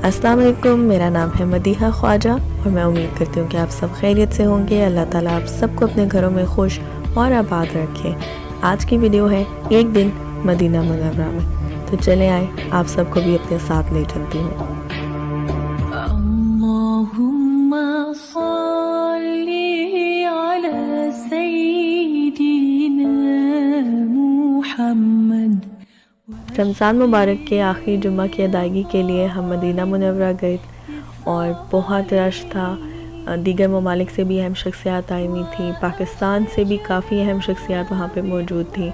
अस्सलाम वालेकुम, मेरा नाम है मदीहा ख्वाजा और मैं उम्मीद करती हूँ कि आप सब खैरियत से होंगे। अल्लाह ताला आप सबको अपने घरों में खुश और आबाद रखे। आज की वीडियो है एक दिन मदीना मुनव्वरा में, तो चले आए आप सबको भी अपने साथ ले चलती हूँ। रमज़ान मुबारक के आखिरी जुम्मा की अदायगी के लिए हम मदीना मुनव्वरा गए और बहुत रश था। दीगर ममालिक से भी अहम शख्सियात आई हुई थी, पाकिस्तान से भी काफ़ी अहम शख्सियात वहाँ पे मौजूद थी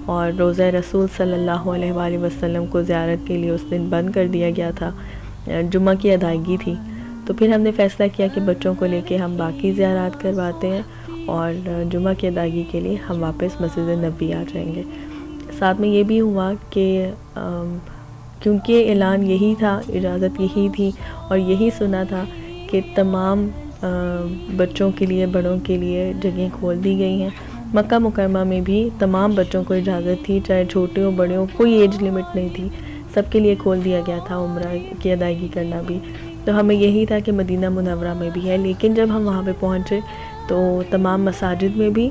और रोज़ा रसूल सल्लल्लाहु अलैहि वसल्लम को ज़ियारत के लिए उस दिन बंद कर दिया गया था। जुम्मा की अदायगी थी, तो फिर हमने फ़ैसला किया कि बच्चों को लेके हम बाकी ज़ियारत करवाते हैं और जुम्मा की अदायगी के लिए हम वापस मस्जिद नबी आ जाएंगे। साथ में ये भी हुआ कि क्योंकि ऐलान यही था, इजाज़त यही थी और यही सुना था कि तमाम बच्चों के लिए, बड़ों के लिए जगह खोल दी गई हैं। मक्का मुकरमा में भी तमाम बच्चों को इजाज़त थी, चाहे छोटे हो बड़े हो, कोई एज लिमिट नहीं थी, सबके लिए खोल दिया गया था उम्रा की अदायगी करना भी। तो हमें यही था कि मदीना मुनव्वरा में भी है, लेकिन जब हम वहाँ पे पहुँचे तो तमाम मसाजिद में भी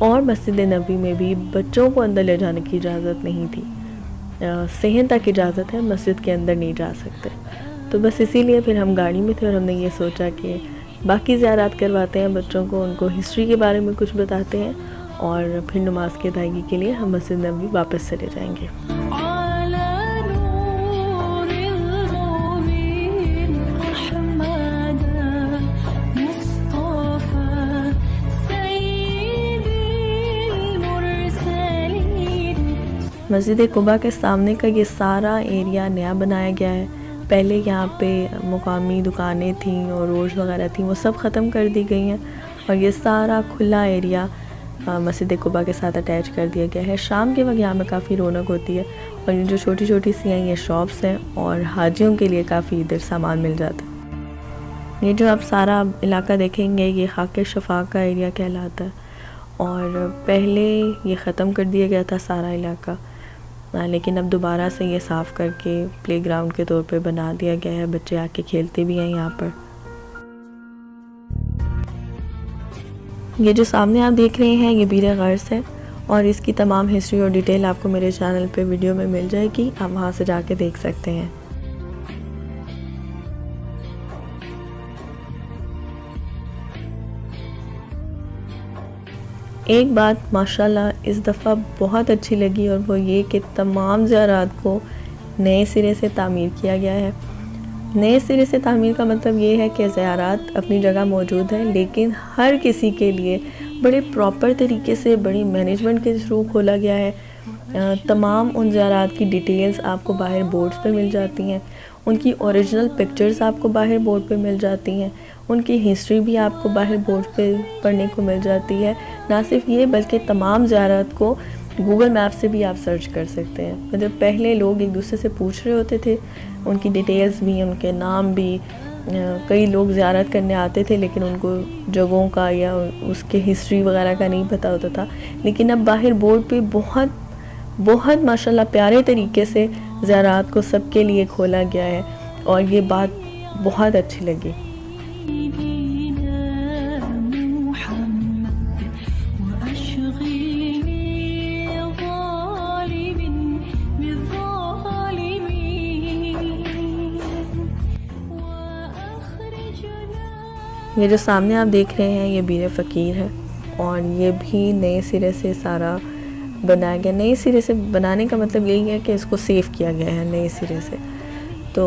और मस्जिद नबी में भी बच्चों को अंदर ले जाने की इजाज़त नहीं थी। सहन तक इजाज़त है, मस्जिद के अंदर नहीं जा सकते। तो बस इसीलिए फिर हम गाड़ी में थे और हमने ये सोचा कि बाकी ज़ियारत करवाते हैं बच्चों को, उनको हिस्ट्री के बारे में कुछ बताते हैं और फिर नमाज की अदायगी के लिए हम मस्जिद नबी वापस चले जाएंगे। मस्जिद कुबा के सामने का ये सारा एरिया नया बनाया गया है। पहले यहाँ पे मुकामी दुकानें थीं और रोड्स वगैरह थीं, वो सब ख़त्म कर दी गई हैं और ये सारा खुला एरिया मस्जिद कुबा के साथ अटैच कर दिया गया है। शाम के वक्त यहाँ में काफ़ी रौनक होती है और ये जो छोटी छोटी सी हैं ये शॉप्स हैं और हाजियों के लिए काफ़ी इधर सामान मिल जाता है। ये जो आप सारा इलाका देखेंगे ये खाके शफा का एरिया कहलाता है और पहले ये ख़त्म कर दिया गया था सारा इलाका, लेकिन अब दोबारा से ये साफ़ करके प्लेग्राउंड के तौर पे बना दिया गया है। बच्चे आके खेलते भी हैं यहाँ पर। ये जो सामने आप देख रहे हैं ये बीर गर्स है और इसकी तमाम हिस्ट्री और डिटेल आपको मेरे चैनल पे वीडियो में मिल जाएगी, आप वहाँ से जाके देख सकते हैं। एक बात माशाल्लाह इस दफ़ा बहुत अच्छी लगी और वो ये कि तमाम ज़ियारत को नए सिरे से तामीर किया गया है। नए सिरे से तामीर का मतलब ये है कि ज़ियारत अपनी जगह मौजूद है, लेकिन हर किसी के लिए बड़े प्रॉपर तरीके से, बड़ी मैनेजमेंट के थ्रू खोला गया है। तमाम उन ज़ियारत की डिटेल्स आपको बाहर बोर्ड्स पे मिल जाती हैं, उनकी ओरिजिनल पिक्चर्स आपको बाहर बोर्ड पे मिल जाती हैं, उनकी हिस्ट्री भी आपको बाहर बोर्ड पे पढ़ने को मिल जाती है। ना सिर्फ ये बल्कि तमाम ज़ियारत को गूगल मैप से भी आप सर्च कर सकते हैं। मतलब पहले लोग एक दूसरे से पूछ रहे होते थे, उनकी डिटेल्स भी, उनके नाम भी। कई लोग ज़ियारत करने आते थे लेकिन उनको जगहों का या उसके हिस्ट्री वगैरह का नहीं पता होता था, लेकिन अब बाहर बोर्ड पे बहुत माशाल्लाह प्यारे तरीके से ज़ियारत को सबके लिए खोला गया है और ये बात बहुत अच्छी लगी। ये जो सामने आप देख रहे हैं ये बीर फ़कीर है और ये भी नए सिरे से सारा बनाया गया। नए सिरे से बनाने का मतलब यही है कि इसको सेव किया गया है नए सिरे से। तो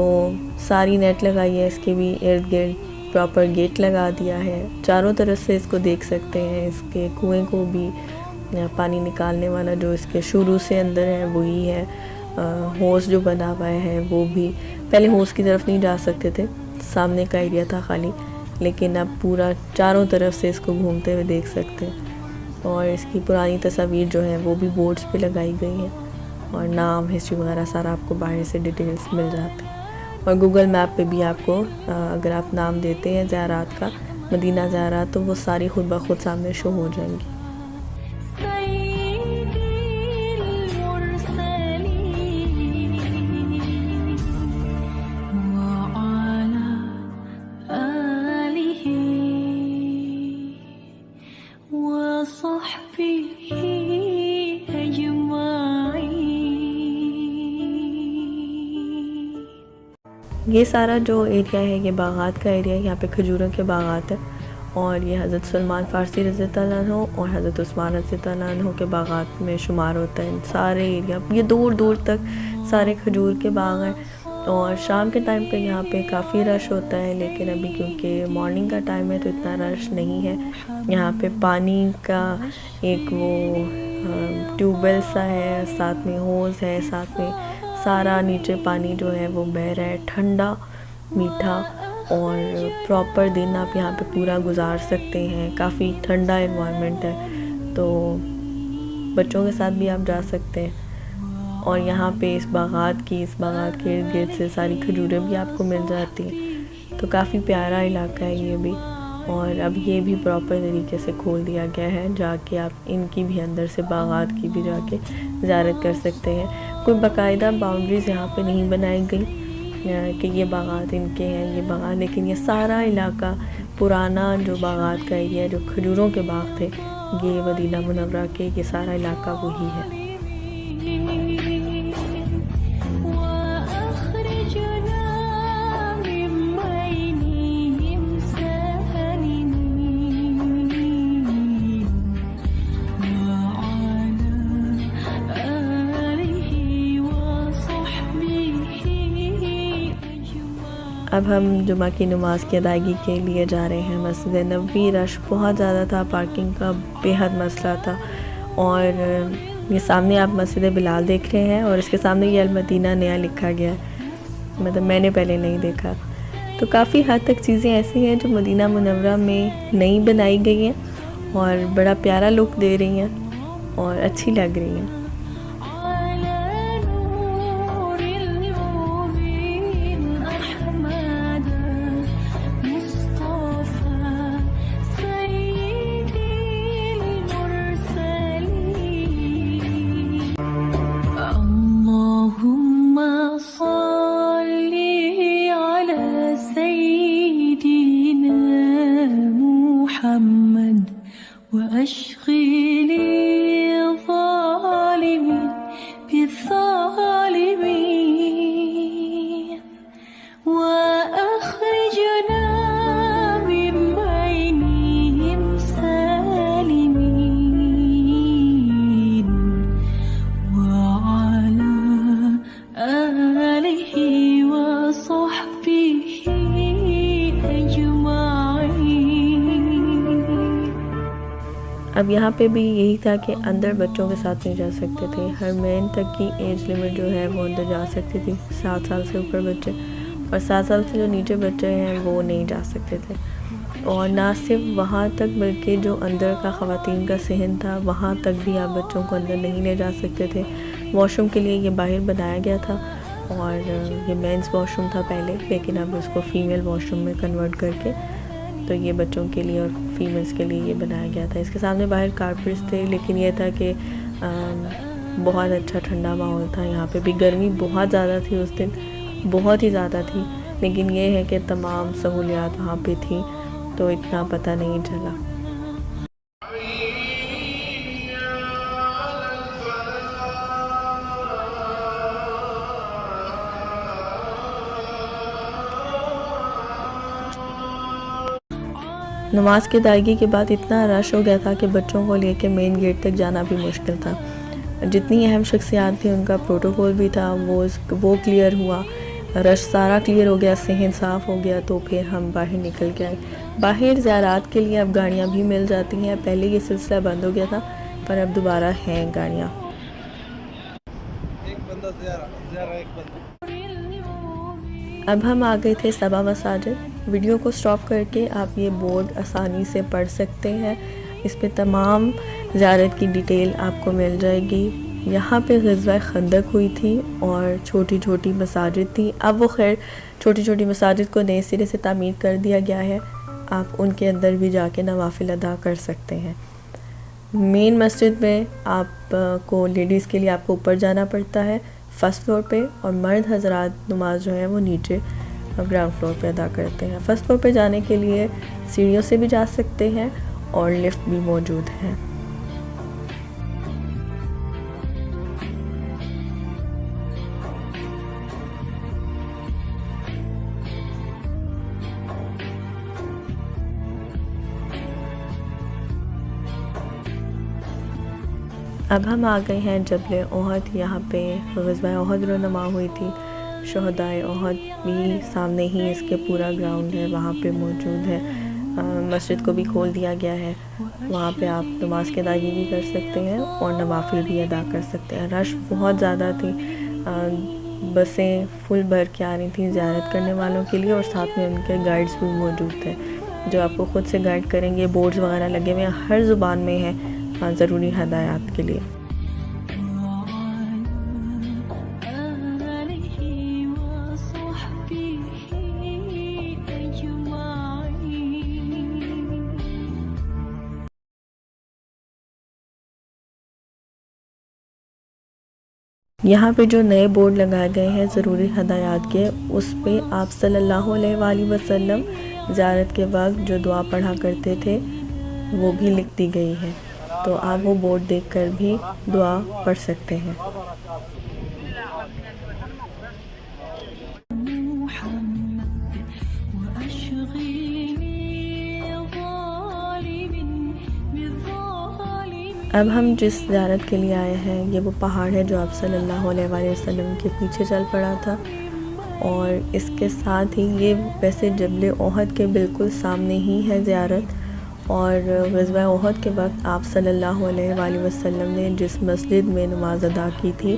सारी नेट लगाई है, इसके भी इर्द गिर्द प्रॉपर गेट लगा दिया है। चारों तरफ से इसको देख सकते हैं। इसके कुएं को भी पानी निकालने वाला जो इसके शुरू से अंदर है वही है। होस जो बना हुआ है वो भी, पहले होस की तरफ नहीं जा सकते थे, सामने का एरिया था खाली, लेकिन अब पूरा चारों तरफ से इसको घूमते हुए देख सकते हैं। और इसकी पुरानी तस्वीर जो है वो भी बोर्ड्स पे लगाई गई हैं और नाम, हिस्ट्री वगैरह सारा आपको बाहर से डिटेल्स मिल जाती है। और गूगल मैप पे भी आपको अगर आप नाम देते हैं ज़ियारत का, मदीना ज़ियारत, तो वो सारी खुद ब खुद सामने शो हो जाएंगी। ये सारा जो एरिया है ये बागात का एरिया है, यहाँ पे खजूरों के बागात है और ये हज़रत सलमान फ़ारसी रज़ियल्लाहु अन्हु और हज़रत उस्मान रज़ियल्लाहु अन्हु के बागात में शुमार होता है सारे एरिया। ये दूर दूर तक सारे खजूर के बाग हैं और शाम के टाइम पे यहाँ पे काफ़ी रश होता है, लेकिन अभी क्योंकि मॉर्निंग का टाइम है तो इतना रश नहीं है। यहाँ पे पानी का एक वो ट्यूबवेल सा है, साथ में होज़ है, साथ में सारा नीचे पानी जो है वो बह रहा है, ठंडा मीठा और प्रॉपर दिन आप यहाँ पे पूरा गुजार सकते हैं। काफ़ी ठंडा एनवायरनमेंट है तो बच्चों के साथ भी आप जा सकते हैं। और यहाँ पे इस बागात के इर्द गिर्द से सारी खजूरें भी आपको मिल जाती हैं, तो काफ़ी प्यारा इलाका है ये भी। और अब ये भी प्रॉपर तरीके से खोल दिया गया है, जाके आप इनकी भी अंदर से बागात की भी जाके ज़ियारत कर सकते हैं। कोई बाकायदा बाउंड्रीज़ यहाँ पे नहीं बनाई गई कि ये बागात इनके हैं ये बागात, लेकिन ये सारा इलाका पुराना जो बागात का एरिया जो खजूरों के बाग थे, ये मदीना मुनव्वरा के ये सारा इलाका वही है। अब हम जुमा की नमाज़ की अदायगी के लिए जा रहे हैं मस्जिद नबवी। रश बहुत ज़्यादा था, पार्किंग का बेहद मसला था। और ये सामने आप मस्जिद बिलाल देख रहे हैं और इसके सामने ये अल मदीना नया लिखा गया है, मतलब मैंने पहले नहीं देखा। तो काफ़ी हद तक चीज़ें ऐसी हैं जो मदीना मुनव्वरा में नई बनाई गई हैं और बड़ा प्यारा लुक दे रही हैं और अच्छी लग रही हैं। अब यहाँ पे भी यही था कि अंदर बच्चों के साथ नहीं जा सकते थे। हर मैन तक की एज लिमिट जो है वो अंदर जा सकती थी, 7 साल से ऊपर बच्चे, और 7 साल से जो नीचे बच्चे हैं वो नहीं जा सकते थे। और ना सिर्फ वहाँ तक बल्कि जो अंदर का ख़वातीन का सहन था वहाँ तक भी आप बच्चों को अंदर नहीं ले जा सकते थे। वॉशरूम के लिए ये बाहर बनाया गया था और ये मेंस वॉशरूम था पहले, लेकिन अब उसको फ़ीमेल वॉशरूम में कन्वर्ट करके तो ये बच्चों के लिए और फीमेल्स के लिए ये बनाया गया था। इसके सामने बाहर कारपेट्स थे, लेकिन ये था कि बहुत अच्छा ठंडा माहौल था। यहाँ पे भी गर्मी बहुत ज़्यादा थी उस दिन, बहुत ही ज़्यादा थी, लेकिन ये है कि तमाम सहूलियात वहाँ पे थी तो इतना पता नहीं चला। नमाज की अदायगी के बाद इतना रश हो गया था कि बच्चों को लेके मेन गेट तक जाना भी मुश्किल था। जितनी अहम शख्सियात थी उनका प्रोटोकॉल भी था, वो क्लियर हुआ, रश सारा क्लियर हो गया, सहन साफ़ हो गया, तो फिर हम बाहर निकल के आए। बाहर ज़ियारत के लिए अब गाड़ियाँ भी मिल जाती हैं। पहले ये सिलसिला बंद हो गया था पर अब दोबारा हैं गाड़ियाँ। अब हम आ गए थे सबा मसाजिद। वीडियो को स्टॉप करके आप ये बोर्ड आसानी से पढ़ सकते हैं, इस पे तमाम ज़ियारत की डिटेल आपको मिल जाएगी। यहाँ पे ग़ज़वा खंदक हुई थी और छोटी छोटी मसाजिद थी। अब वो खैर छोटी छोटी मसाजिद को नए सिरे से तामीर कर दिया गया है, आप उनके अंदर भी जाके नवाफिल अदा कर सकते हैं। मेन मस्जिद में आपको लेडीज़ के लिए आपको ऊपर जाना पड़ता है फ़र्स्ट फ्लोर पे, और मर्द हज़रात नमाज जो है वो नीचे ग्राउंड फ्लोर पे अदा करते हैं। फ़र्स्ट फ्लोर पे जाने के लिए सीढ़ियों से भी जा सकते हैं और लिफ्ट भी मौजूद है। अब हम आ गए हैं जबल ओहद। यहाँ पे ग़ज़वा ओहद रोनमा हुई थी। शहदाए ओहद भी सामने ही इसके पूरा ग्राउंड है, वहाँ पे मौजूद है। मस्जिद को भी खोल दिया गया है। वहाँ पे आप नमाज की अदायगी भी कर सकते हैं और नवाफिल भी अदा कर सकते हैं। रश बहुत ज़्यादा थी, बसें फुल भर के आ रही थी ज़ियारत करने वालों के लिए, और साथ में उनके गाइड्स भी मौजूद थे जो आपको ख़ुद से गाइड करेंगे। बोर्ड्स वगैरह लगे हुए हैं, हर ज़ुबान में है ज़रूरी हदायत के लिए। यहाँ पे जो नए बोर्ड लगाए गए हैं ज़रूरी हदायत के, उस पे आप सल्लल्लाहु अलैहि वसल्लम ज़ियारत के वक्त जो दुआ पढ़ा करते थे वो भी लिख दी गई है, तो आप वो बोर्ड देखकर भी दुआ पढ़ सकते हैं। अब हम जिस ज़ियारत के लिए आए हैं ये वो पहाड़ है जो आप सल्लल्लाहु अलैहि वसल्लम के पीछे चल पड़ा था, और इसके साथ ही ये वैसे जबल ओहद के बिल्कुल सामने ही है ज़ियारत। और ग़ज़वा ओहद के वक्त आप सल्लल्लाहु अलैहि वसल्लम ने जिस मस्जिद में नमाज अदा की थी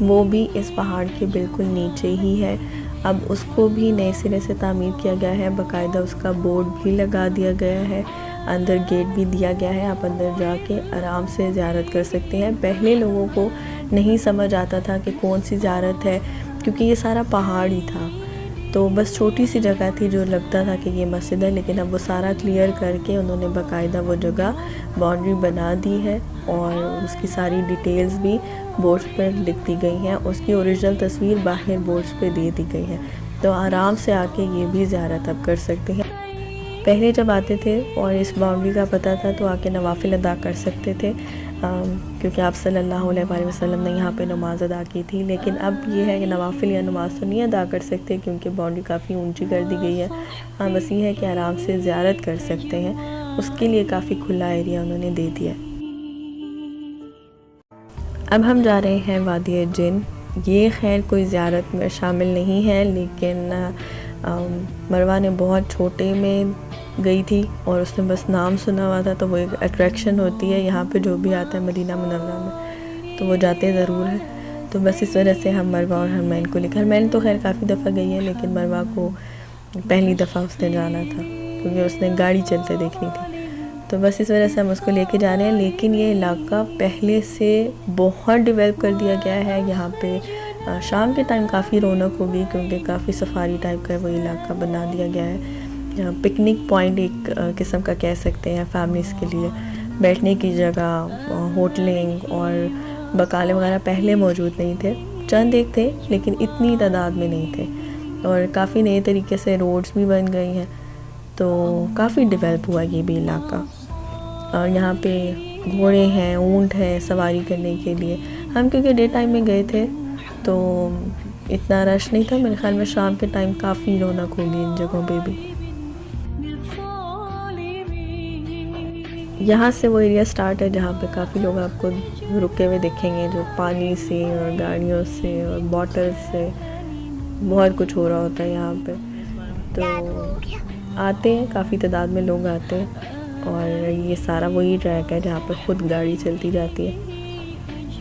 वो भी इस पहाड़ के बिल्कुल नीचे ही है। अब उसको भी नए सिरे से तामीर किया गया है, बाकायदा उसका बोर्ड भी लगा दिया गया है, अंदर गेट भी दिया गया है, आप अंदर जाके आराम से ज़ियारत कर सकते हैं। पहले लोगों को नहीं समझ आता था कि कौन सी ज़ियारत है, क्योंकि ये सारा पहाड़ ही था, तो बस छोटी सी जगह थी जो लगता था कि ये मस्जिद है। लेकिन अब वो सारा क्लियर करके उन्होंने बाकायदा वो जगह बाउंड्री बना दी है, और उसकी सारी डिटेल्स भी बोर्ड्स पर लिख दी गई हैं। उसकी ओरिजिनल तस्वीर बाहर बोर्ड्स पे दे दी गई है, तो आराम से आके ये भी ज़ियारत अब कर सकते हैं। पहले जब आते थे और इस बाउंड्री का पता था तो आके नवाफिल अदा कर सकते थे, क्योंकि आप सल्लल्लाहु अलैहि वसल्लम ने यहाँ पे नमाज़ अदा की थी। लेकिन अब ये है कि नवाफिल या नमाज तो नहीं अदा कर सकते, क्योंकि बाउंड्री काफ़ी ऊंची कर दी गई है। हाँ, बस ये है कि आराम से ज़ियारत कर सकते हैं, उसके लिए काफ़ी खुला एरिया उन्होंने दे दिया है। अब हम जा रहे हैं वादी जिन। ये खैर कोई ज़ियारत में शामिल नहीं है, लेकिन मरवा ने बहुत छोटे में गई थी और उसने बस नाम सुना हुआ था, तो वो एक अट्रैक्शन होती है यहाँ पे, जो भी आता है मदीना मुनव्वरा में तो वो जाते ज़रूर है। तो बस इस वजह से हम मरवा और हरमैन को लेकर, हरमैन तो खैर काफ़ी दफ़ा गई है, लेकिन मरवा को पहली दफ़ा उसने जाना था क्योंकि उसने गाड़ी चलते देखनी थी, तो बस इस वजह से हम उसको लेके जा रहे हैं। लेकिन ये इलाका पहले से बहुत डेवलप कर दिया गया है। यहाँ पे शाम के टाइम काफ़ी रौनक होगी, क्योंकि काफ़ी सफारी टाइप का वो इलाका बना दिया गया है। पिकनिक पॉइंट एक किस्म का कह सकते हैं फैमिलीज़ के लिए, बैठने की जगह, होटलिंग और बकाले वगैरह पहले मौजूद नहीं थे, चंद एक थे लेकिन इतनी तादाद में नहीं थे, और काफ़ी नए तरीके से रोड्स भी बन गई हैं, तो काफ़ी डेवलप हुआ ये भी इलाका। और यहाँ पे घोड़े हैं, ऊँट है सवारी करने के लिए। हम क्योंकि डे टाइम में गए थे तो इतना रश नहीं था, मेरे ख्याल में शाम के टाइम काफ़ी रौनक होगी इन जगहों पे भी। यहाँ से वो एरिया स्टार्ट है जहाँ पे काफ़ी लोग आपको रुके हुए दिखेंगे, जो पानी से और गाड़ियों से और बॉटल से बहुत कुछ हो रहा होता है यहाँ पे। तो आते हैं, काफ़ी तादाद में लोग आते हैं, और ये सारा वही ट्रैक है जहाँ पे ख़ुद गाड़ी चलती जाती है।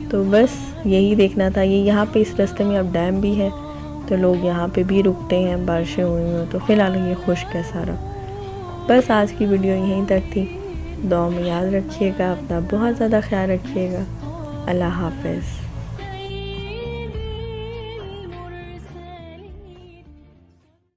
तो बस यही देखना था। ये यहाँ पे इस रास्ते में अब डैम भी है, तो लोग यहाँ पे भी रुकते हैं, बारिशें हुई हो तो। फ़िलहाल ये खुश्क है सारा। बस आज की वीडियो यहीं तक थी। दुआ में याद रखिएगा, अपना बहुत ज़्यादा ख्याल रखिएगा। अल्लाह हाफ़िज़।